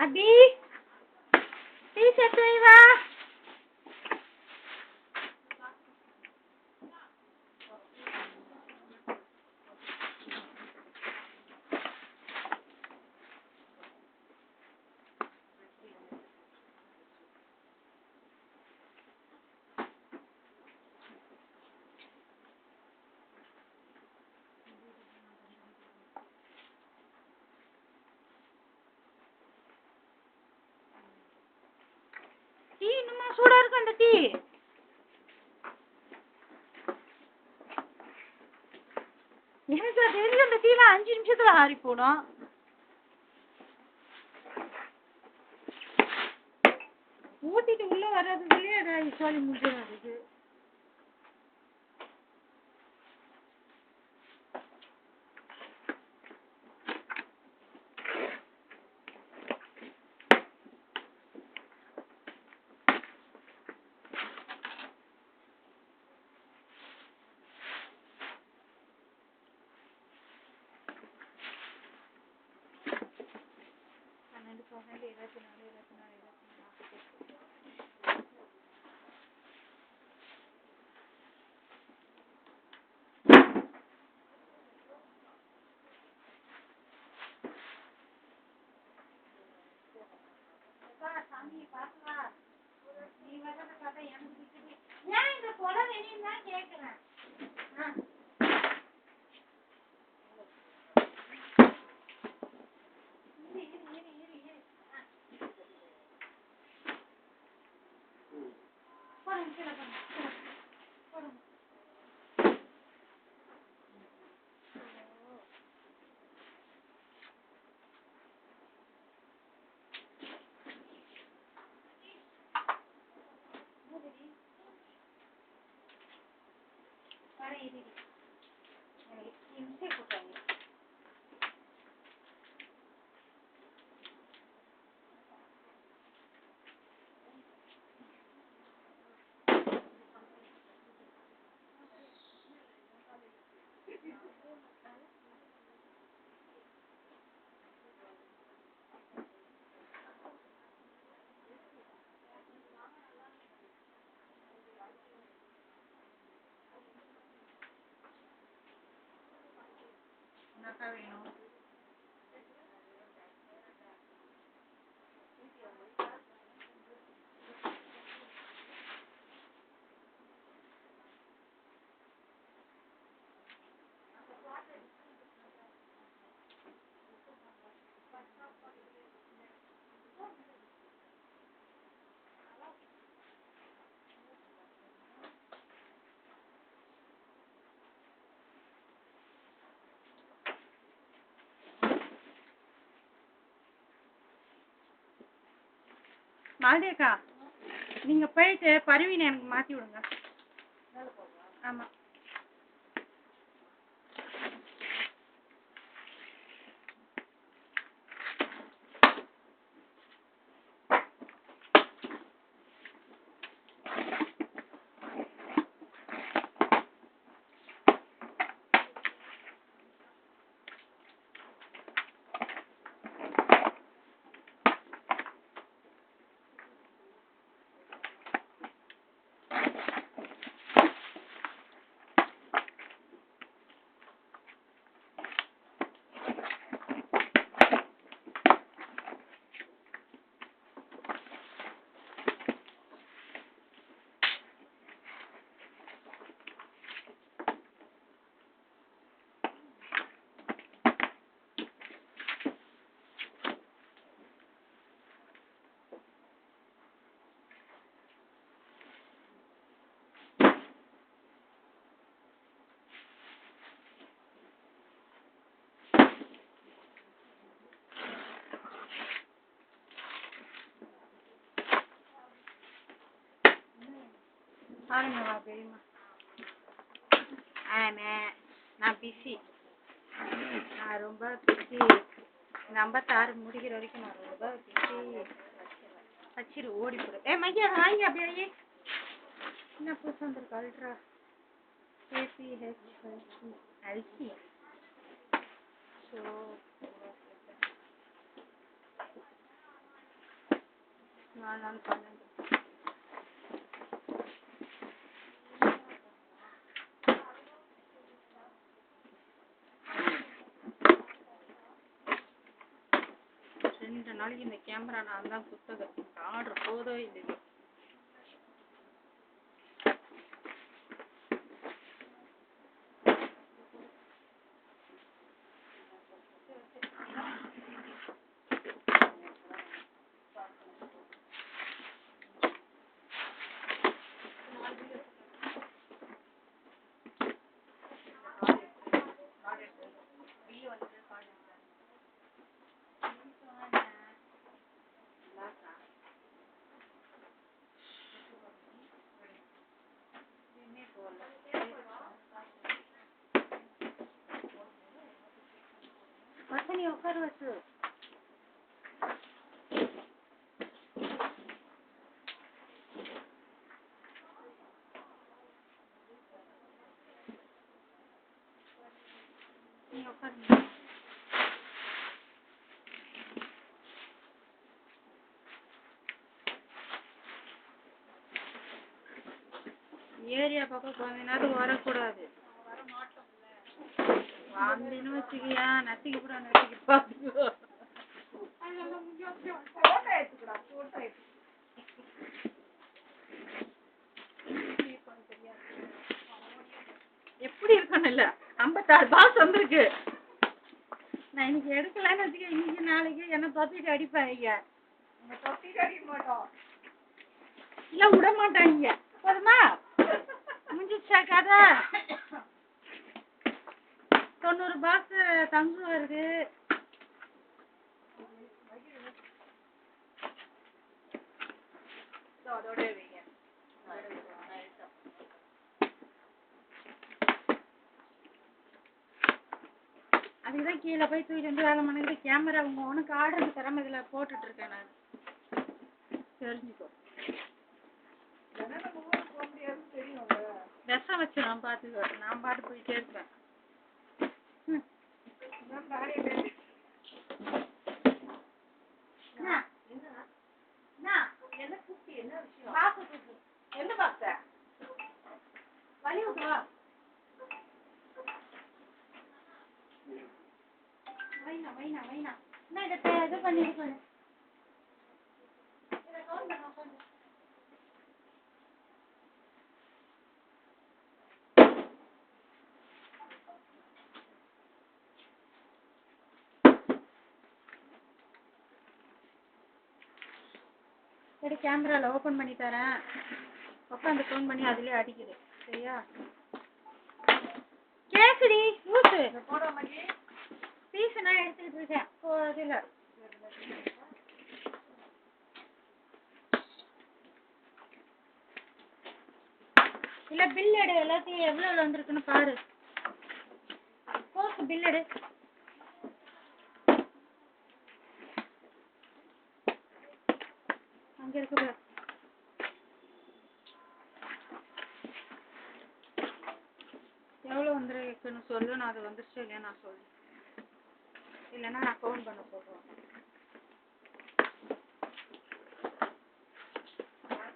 அபி T shirt வா. Tea இன்னுமா சூடா இருக்கு அந்த டீ. எனக்கு தெரிஞ்ச அந்த டீலாம் 5 நிமிஷத்துல ஆறி போடும். ஊத்திட்டு உள்ள வர்றதுக்குள்ளேயே சொல்லி முடிஞ்சிருக்கு. ஏன் இந்த கொலை வேணும் தான் கேட்கிறேன். வேணும் மாலிகா, நீங்க போயிட்டு பருவினை எனக்கு மாத்தி விடுங்க. ஆமா. பாருங்கம்மா பெரியம்மா. நான் பிஸி. நான் ரொம்ப பிஸி. 56 முடிக்கிற வரைக்கும் நான் ரொம்ப பிஸி. வச்சிரு ஓடி போடு. மையா வாங்கி அப்படியே என்ன புதுசு வந்துருக்கு அல்ட்ரா APHLC. ஸோ 4 நாள் 12. ரெண்டு நாளைக்கு இந்த கேமரா நான் தான் குத்தது. ஆர்டர் போதோ இல்லையோ. வசனி உட்காரு வசு. நீ உட்காரு. ஏரியா பக்கம் கொஞ்ச நேரம் வரக்கூடாது. வாந்தின்னு வச்சுக்கியா நத்திக்கு கூட நத்திக்கு பார்த்துக்கோ. எப்படி இருக்கணும் இல்ல 56 பாஸ் வந்திருக்கு. நான் இன்னைக்கு எடுக்கலான்னு வச்சுக்க. இன்னைக்கு நாளைக்கு என்ன தொத்திட்டு அடிப்பாங்க. தொத்திட்டு அடிக்க மாட்டோம் இல்ல விட மாட்டாங்க. போதுமா முடிஞ்சிச்சா கதை. 90 பாஸ் தங்கு வருது. அதுக்குதான் கீழே போய் தூக்கிட்டு வந்து வேலை பண்ணுறது. கேமரா உனக்கு ஆர்டருக்கு தராம இதுல போட்டுட்டு இருக்கேன் நான். தெரிஞ்சுக்கோ. விஷம் வச்சு நான் பாத்துக்கோ. நான் பாட்டு போயிட்டே இருப்பேன். இது பண்ணி சரி கேமரால ஓபன் பண்ணி தரேன். உட்காந்து ஃபோன் பண்ணி அதுலயே அடிக்குது. சரியா கேக்குடி ஊத்து. பீஸ் நான் எடுத்துக்கிட்டு இருக்கேன். இதுல இல்ல பில் எடு. எல்லாத்தையும் எவ்வளவு வந்திருக்குன்னு பாரு. போக்கு பில் எடு. அங்க இருக்கு பாரு. எவ்வளவு வந்திருக்குன்னு சொல்லு. நான் அது வந்துருச்சு இல்லையா நான் சொல்றேன். இல்லைன்னா நான் ஃபோன் பண்ண சொல்றேன்.